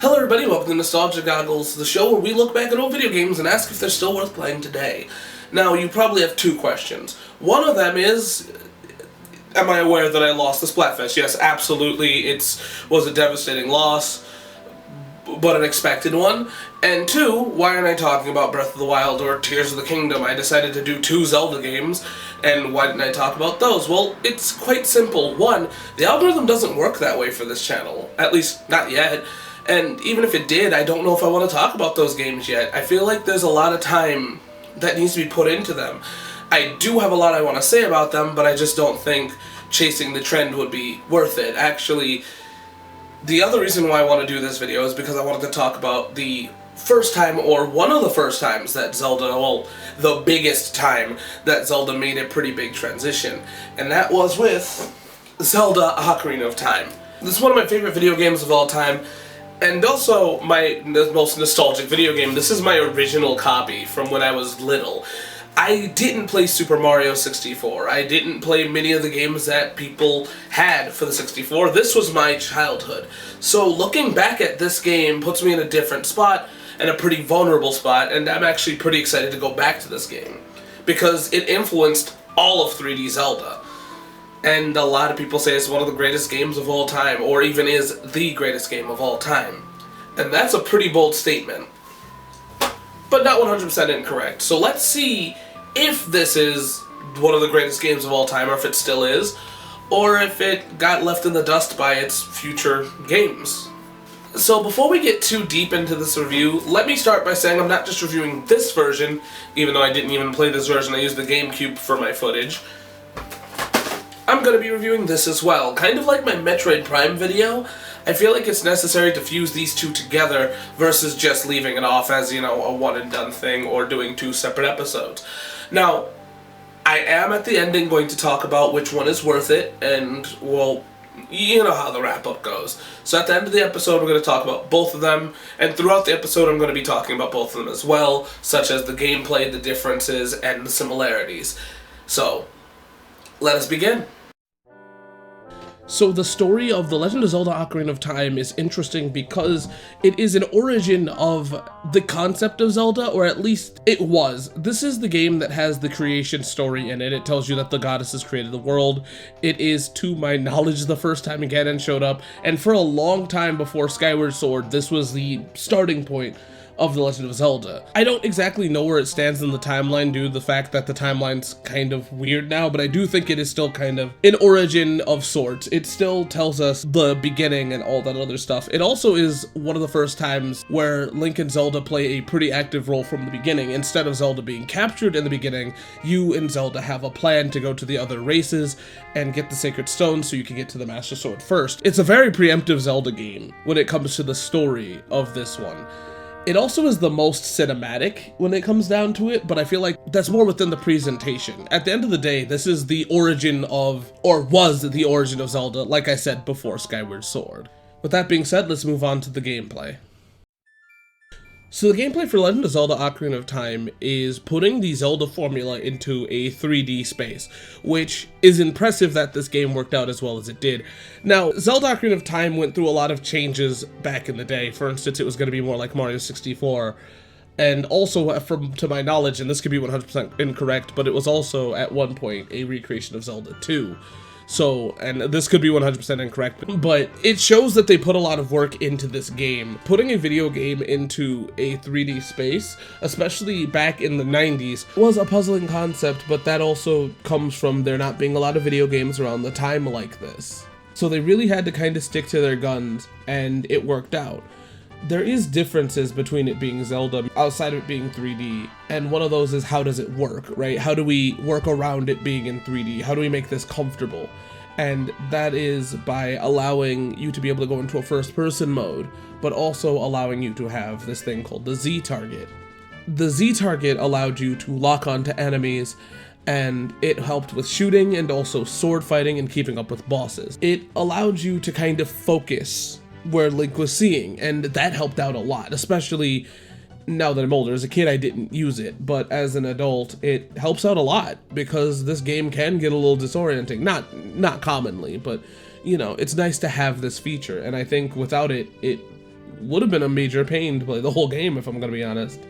Hello everybody, welcome to Nostalgia Goggles, the show where we look back at old video games and ask if they're still worth playing today. Now, you probably have two questions. One of them is, am I aware that I lost the Splatfest? Yes, absolutely, it was a devastating loss, but an expected one. And two, why aren't I talking about Breath of the Wild or Tears of the Kingdom? I decided to do two Zelda games, and why didn't I talk about those? Well, it's quite simple. One, the algorithm doesn't work that way for this channel, at least not yet. And even if it did, I don't know if I want to talk about those games yet. I feel like there's a lot of time that needs to be put into them. I do have a lot I want to say about them, but I just don't think chasing the trend would be worth it. Actually, the other reason why I want to do this video is because I wanted to talk about the first time, or one of the first times that Zelda, well, the biggest time that Zelda made a pretty big transition. And that was with Zelda Ocarina of Time. This is one of my favorite video games of all time. And also, my most nostalgic video game. This is my original copy from when I was little. I didn't play Super Mario 64. I didn't play many of the games that people had for the 64. This was my childhood. So looking back at this game puts me in a different spot, and a pretty vulnerable spot, and I'm actually pretty excited to go back to this game. Because it influenced all of 3D Zelda. And a lot of people say it's one of the greatest games of all time, or even is the greatest game of all time. And that's a pretty bold statement. But not 100% incorrect. So let's see if this is one of the greatest games of all time, or if it still is, or if it got left in the dust by its future games. So before we get too deep into this review, let me start by saying I'm not just reviewing this version, even though I didn't even play this version, I used the GameCube for my footage. I'm going to be reviewing this as well. Kind of like my Metroid Prime video, I feel like it's necessary to fuse these two together versus just leaving it off as, you know, a one-and-done thing or doing two separate episodes. Now, I am at the ending going to talk about which one is worth it, and, well, you know how the wrap-up goes. So at the end of the episode, we're going to talk about both of them, and throughout the episode, I'm going to be talking about both of them as well, such as the gameplay, the differences, and the similarities. So, let us begin. So the story of The Legend of Zelda Ocarina of Time is interesting because it is an origin of the concept of Zelda, or at least it was. This is the game that has the creation story in it. It tells you that the goddesses created the world. It is, to my knowledge, the first time Ganon showed up, and for a long time before Skyward Sword, this was the starting point of The Legend of Zelda. I don't exactly know where it stands in the timeline due to the fact that the timeline's kind of weird now, but I do think it is still kind of an origin of sorts. It still tells us the beginning and all that other stuff. It also is one of the first times where Link and Zelda play a pretty active role from the beginning. Instead of Zelda being captured in the beginning, you and Zelda have a plan to go to the other races and get the Sacred Stone so you can get to the Master Sword first. It's a very preemptive Zelda game when it comes to the story of this one. It also is the most cinematic when it comes down to it, but I feel like that's more within the presentation. At the end of the day, this is the origin of, or was the origin of Zelda, like I said before Skyward Sword. With that being said, let's move on to the gameplay. So the gameplay for Legend of Zelda Ocarina of Time is putting the Zelda formula into a 3D space, which is impressive that this game worked out as well as it did. Now, Zelda Ocarina of Time went through a lot of changes back in the day. For instance, it was going to be more like Mario 64, and also, to my knowledge, and this could be 100% incorrect, but it was also at one point a recreation of Zelda 2. So, and this could be 100% incorrect, but it shows that they put a lot of work into this game. Putting a video game into a 3D space, especially back in the 90s, was a puzzling concept, but that also comes from there not being a lot of video games around the time like this. So they really had to kind of stick to their guns, and it worked out. There is differences between it being Zelda outside of it being 3D, and one of those is how does it work, right? How do we work around it being in 3D? How do we make this comfortable? And that is by allowing you to be able to go into a first-person mode, but also allowing you to have this thing called the Z-target. The Z-target allowed you to lock onto enemies, and it helped with shooting and also sword fighting and keeping up with bosses. It allowed you to kind of focus where Link was seeing, and that helped out a lot, especially now that I'm older. As a kid, I didn't use it, but as an adult, it helps out a lot because this game can get a little disorienting. Not commonly, but, you know, it's nice to have this feature, and I think without it, it would have been a major pain to play the whole game, if I'm gonna be honest.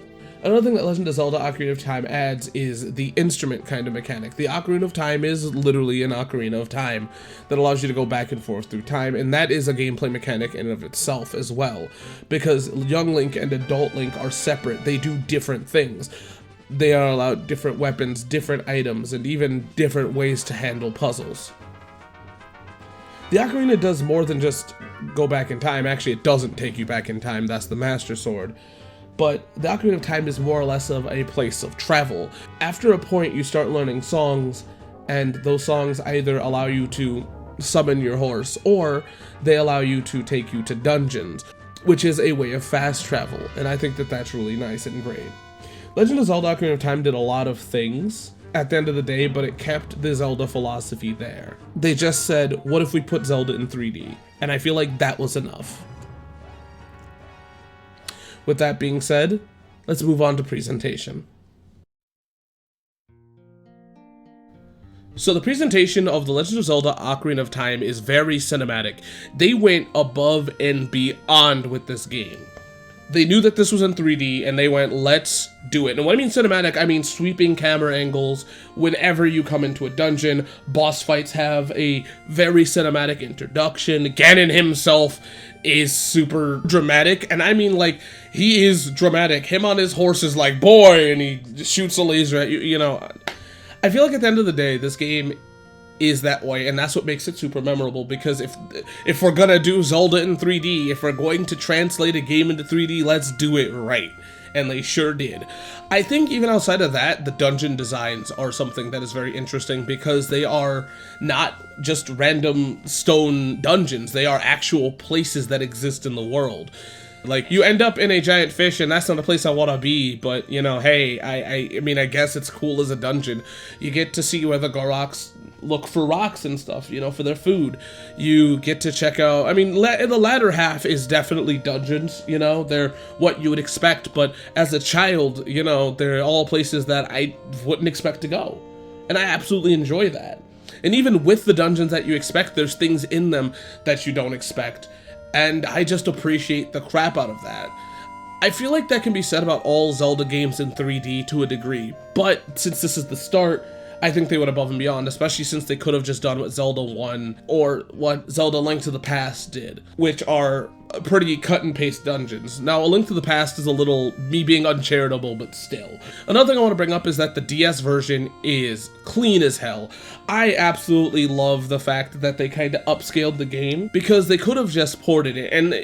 Another thing that Legend of Zelda Ocarina of Time adds is the instrument kind of mechanic. The Ocarina of Time is literally an Ocarina of Time that allows you to go back and forth through time, and that is a gameplay mechanic in and of itself as well, because young Link and adult Link are separate. They do different things. They are allowed different weapons, different items, and even different ways to handle puzzles. The Ocarina does more than just go back in time. Actually, it doesn't take you back in time. That's the Master Sword. But the Ocarina of Time is more or less of a place of travel. After a point, you start learning songs, and those songs either allow you to summon your horse, or they allow you to take you to dungeons, which is a way of fast travel, and I think that that's really nice and great. Legend of Zelda Ocarina of Time did a lot of things at the end of the day, but it kept the Zelda philosophy there. They just said, what if we put Zelda in 3D? And I feel like that was enough. With that being said, let's move on to presentation. So the presentation of The Legend of Zelda Ocarina of Time is very cinematic. They went above and beyond with this game. They knew that this was in 3D, and they went, let's do it. And when I mean cinematic, I mean sweeping camera angles. Whenever you come into a dungeon, boss fights have a very cinematic introduction. Ganon himself is super dramatic, and I mean, like, he is dramatic. Him on his horse is like, boy, and he shoots a laser at you, you know. I feel like at the end of the day, this game is that way, and that's what makes it super memorable, because if we're gonna do Zelda in 3D, if we're going to translate a game into 3D, let's do it right. And they sure did. I think even outside of that, the dungeon designs are something that is very interesting, because they are not just random stone dungeons, they are actual places that exist in the world. Like, you end up in a giant fish, and that's not a place I want to be, but, you know, hey, I mean, I guess it's cool as a dungeon. You get to see where the Goroks look for rocks and stuff, you know, for their food. You get to check out, I mean, the latter half is definitely dungeons, you know, they're what you would expect, but as a child, you know, they're all places that I wouldn't expect to go. And I absolutely enjoy that. And even with the dungeons that you expect, there's things in them that you don't expect. And I just appreciate the crap out of that. I feel like that can be said about all Zelda games in 3D to a degree, but since this is the start, I think they went above and beyond, especially since they could have just done what Zelda 1 or what Zelda Link to the Past did, which are pretty cut and paste dungeons. Now, A Link to the Past is a little me being uncharitable, but still. Another thing I want to bring up is that the DS version is clean as hell. I absolutely love the fact that they kind of upscaled the game, because they could have just ported it, and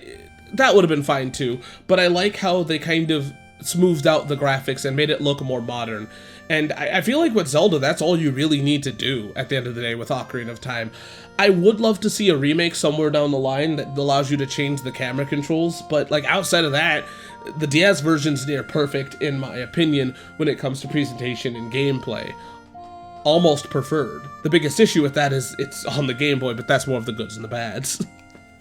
that would have been fine too, but I like how they kind of smoothed out the graphics and made it look more modern. And I feel like with Zelda, that's all you really need to do at the end of the day with Ocarina of Time. I would love to see a remake somewhere down the line that allows you to change the camera controls, but like outside of that, the DS version's near perfect in my opinion when it comes to presentation and gameplay. Almost preferred. The biggest issue with that is it's on the Game Boy, but that's more of the goods and the bads.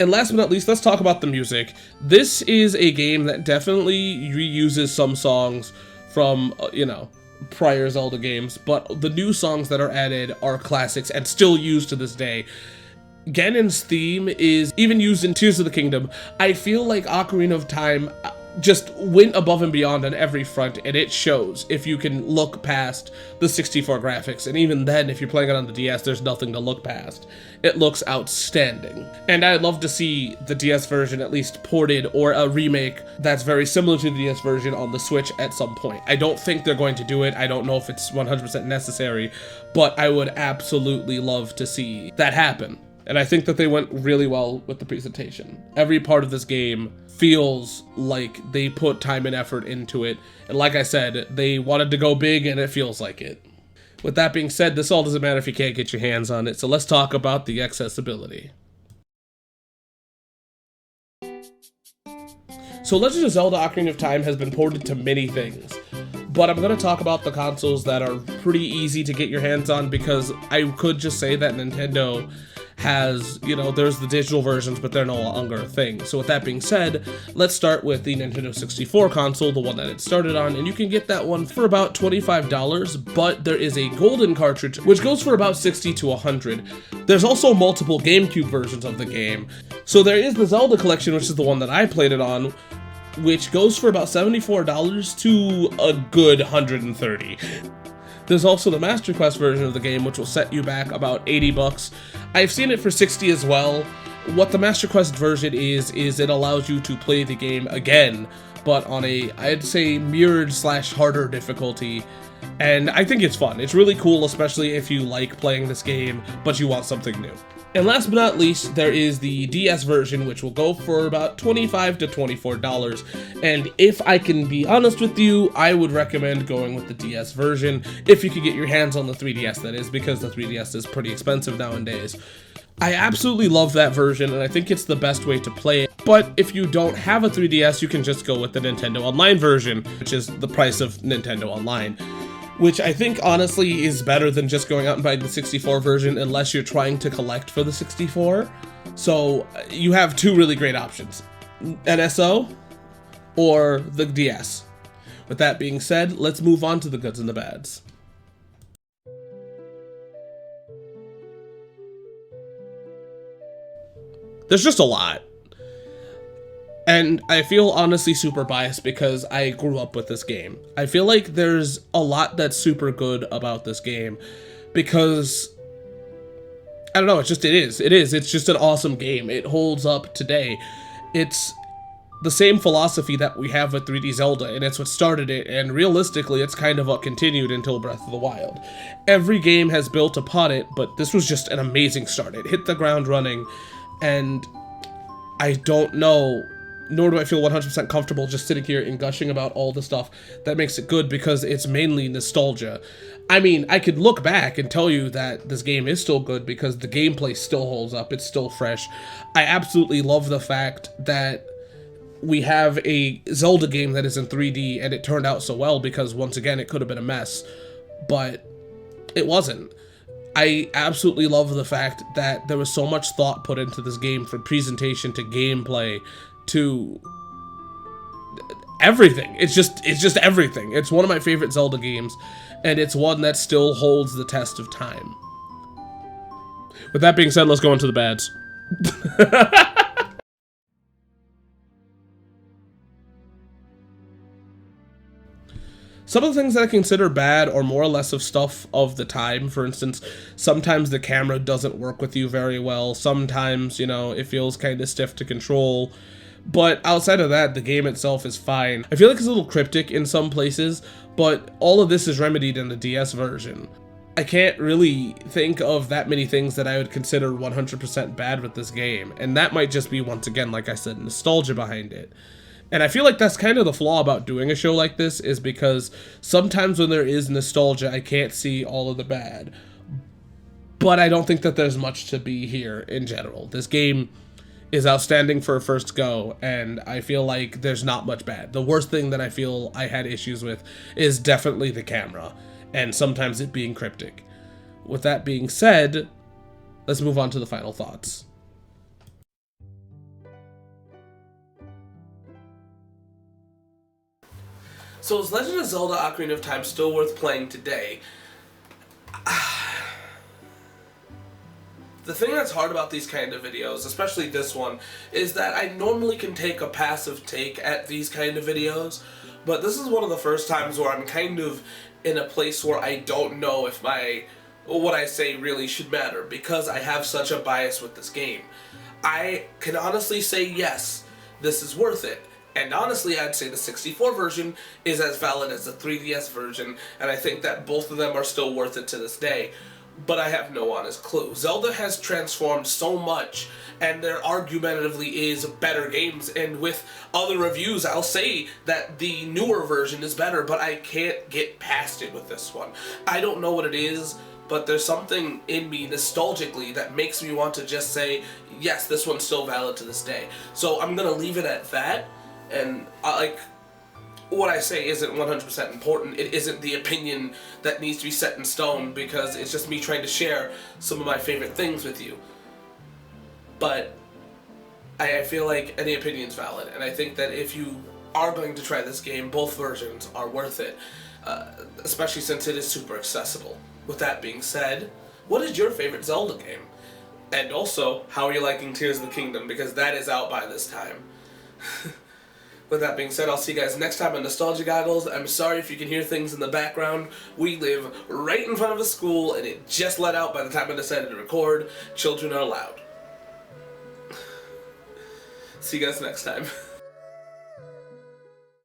And last but not least, let's talk about the music. This is a game that definitely reuses some songs from, you know, prior Zelda games, but the new songs that are added are classics and still used to this day. Ganon's theme is even used in Tears of the Kingdom. I feel like Ocarina of Time just went above and beyond on every front, and it shows if you can look past the 64 graphics, and even then, if you're playing it on the DS, there's nothing to look past. It looks outstanding. And I'd love to see the DS version at least ported, or a remake that's very similar to the DS version on the Switch at some point. I don't think they're going to do it, I don't know if it's 100% necessary, but I would absolutely love to see that happen. And I think that they went really well with the presentation. Every part of this game feels like they put time and effort into it. And like I said, they wanted to go big, and it feels like it. With that being said, this all doesn't matter if you can't get your hands on it, so let's talk about the accessibility. So Legend of Zelda Ocarina of Time has been ported to many things, but I'm going to talk about the consoles that are pretty easy to get your hands on, because I could just say that Nintendo has, you know, there's the digital versions, but they're no longer a thing. So with that being said, let's start with the Nintendo 64 console, the one that it started on, and you can get that one for about $25, but there is a golden cartridge, which goes for about $60 to $100. There's also multiple GameCube versions of the game. So there is the Zelda collection, which is the one that I played it on, which goes for about $74 to a good $130. There's also the Master Quest version of the game, which will set you back about $80. I've seen it for $60 as well. What the Master Quest version is it allows you to play the game again, but on a, I'd say, mirrored / harder difficulty. And I think it's fun. It's really cool, especially if you like playing this game, but you want something new. And last but not least, there is the DS version, which will go for about $25 to $24. And if I can be honest with you, I would recommend going with the DS version, if you could get your hands on the 3DS, that is, because the 3DS is pretty expensive nowadays. I absolutely love that version, and I think it's the best way to play it. But if you don't have a 3DS, you can just go with the Nintendo Online version, which is the price of Nintendo Online, which I think honestly is better than just going out and buying the 64 version unless you're trying to collect for the 64. So you have two really great options, NSO or the DS. With that being said, let's move on to the goods and the bads. There's just a lot. And I feel honestly super biased because I grew up with this game. I feel like there's a lot that's super good about this game because, I don't know, it is. It's just an awesome game. It holds up today. It's the same philosophy that we have with 3D Zelda, and it's what started it, and realistically, it's kind of what continued until Breath of the Wild. Every game has built upon it, but this was just an amazing start. It hit the ground running, and I don't know, nor do I feel 100% comfortable just sitting here and gushing about all the stuff that makes it good because it's mainly nostalgia. I mean, I could look back and tell you that this game is still good because the gameplay still holds up, it's still fresh. I absolutely love the fact that we have a Zelda game that is in 3D and it turned out so well because, once again, it could have been a mess, but it wasn't. I absolutely love the fact that there was so much thought put into this game, from presentation to gameplay to everything. It's just everything. It's one of my favorite Zelda games, and it's one that still holds the test of time. With that being said, let's go into the bads. Some of the things that I consider bad are more or less of stuff of the time. For instance, sometimes the camera doesn't work with you very well. Sometimes, you know, it feels kind of stiff to control. But outside of that, the game itself is fine. I feel like it's a little cryptic in some places, but all of this is remedied in the DS version. I can't really think of that many things that I would consider 100% bad with this game. And that might just be, once again, like I said, nostalgia behind it. And I feel like that's kind of the flaw about doing a show like this, is because sometimes when there is nostalgia, I can't see all of the bad. But I don't think that there's much to be here in general. This game is outstanding for a first go, and I feel like there's not much bad. The worst thing that I feel I had issues with is definitely the camera, and sometimes it being cryptic. With that being said, let's move on to the final thoughts. So is Legend of Zelda Ocarina of Time still worth playing today? The thing that's hard about these kind of videos, especially this one, is that I normally can take a passive take at these kind of videos, but this is one of the first times where I'm kind of in a place where I don't know if what I say really should matter, because I have such a bias with this game. I can honestly say yes, this is worth it. And honestly, I'd say the 64 version is as valid as the 3DS version, and I think that both of them are still worth it to this day. But I have no honest clue. Zelda has transformed so much, and there argumentatively is better games, and with other reviews, I'll say that the newer version is better, but I can't get past it with this one. I don't know what it is, but there's something in me nostalgically that makes me want to just say, yes, this one's still valid to this day. So I'm gonna leave it at that. And what I say isn't 100% important. It isn't the opinion that needs to be set in stone, because it's just me trying to share some of my favorite things with you. but I feel like any opinion's valid, and I think that if you are going to try this game, both versions are worth it, especially since it is super accessible. With that being said, what is your favorite Zelda game? And also, how are you liking Tears of the Kingdom, because that is out by this time. With that being said, I'll see you guys next time on Nostalgia Goggles. I'm sorry if you can hear things in the background. We live right in front of a school, and it just let out by the time I decided to record. Children are loud. See you guys next time.